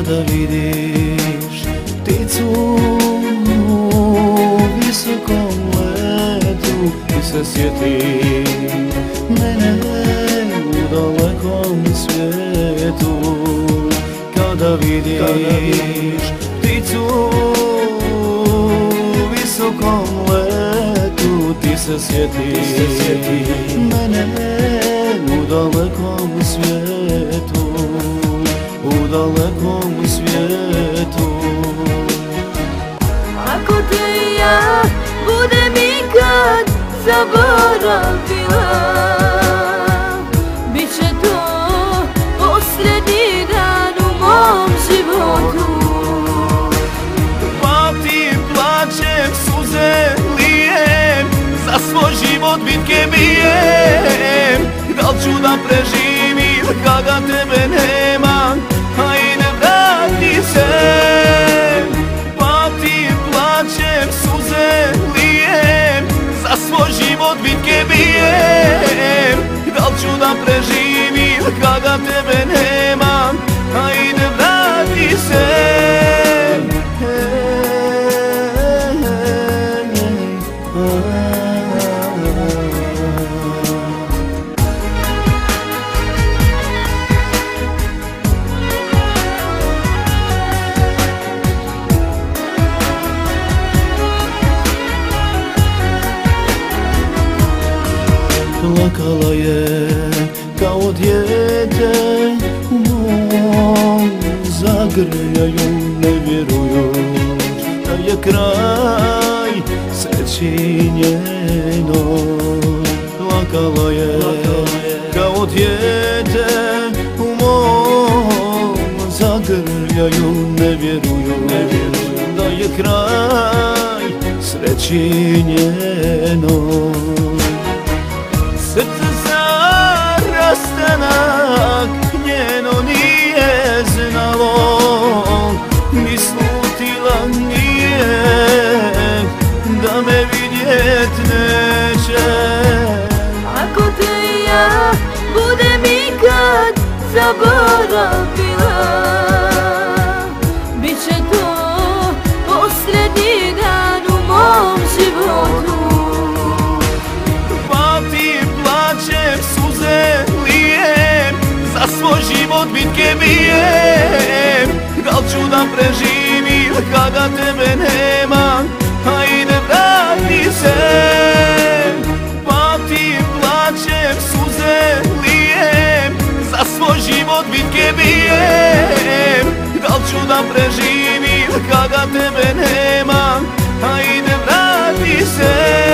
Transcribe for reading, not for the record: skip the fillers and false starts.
Kada vidiš pticu u visokom letu i se sjeti mene u dalekom svijetu. Kada vidiš pticu u visokom letu, ti se sjeti mene u dalekom svijetu, u dalekom svijetu. Ako te ja budem ikad zaboravila, bit će to posljednji dan u mom životu. Pamtim, plačem, suze lijem, za svoj život bitke bijem. Da li ću da preživim kada tebe nema, hajde vrati se. Pamtim, plačem, suze lijem, za svoj život bitke bijem. Da li ću da preživim kada tebe nema, hajde vrati se. Plakala je kao dijete u mom zagrljaju, ne vjerujuć da je kraj sreći njenoj. Plakala je kao dijete u mom zagrljaju, ne vjerujuć da je kraj sreći njenoj. Srce za rastanak njeno nije znalo, ni slutila nije da me vidjet neće. Ako te ja budem ikad zaboravila, bit će to posljednji dan u mom životu. Plačem, suze lijem, za svoj život bitke bijem. Da li ću da preživim kada tebe nema, hajde vrati se. Pamtim, plačem, suze lijem, za svoj život bitke bijem. Da li ću da preživim kada tebe nema, hajde vrati se.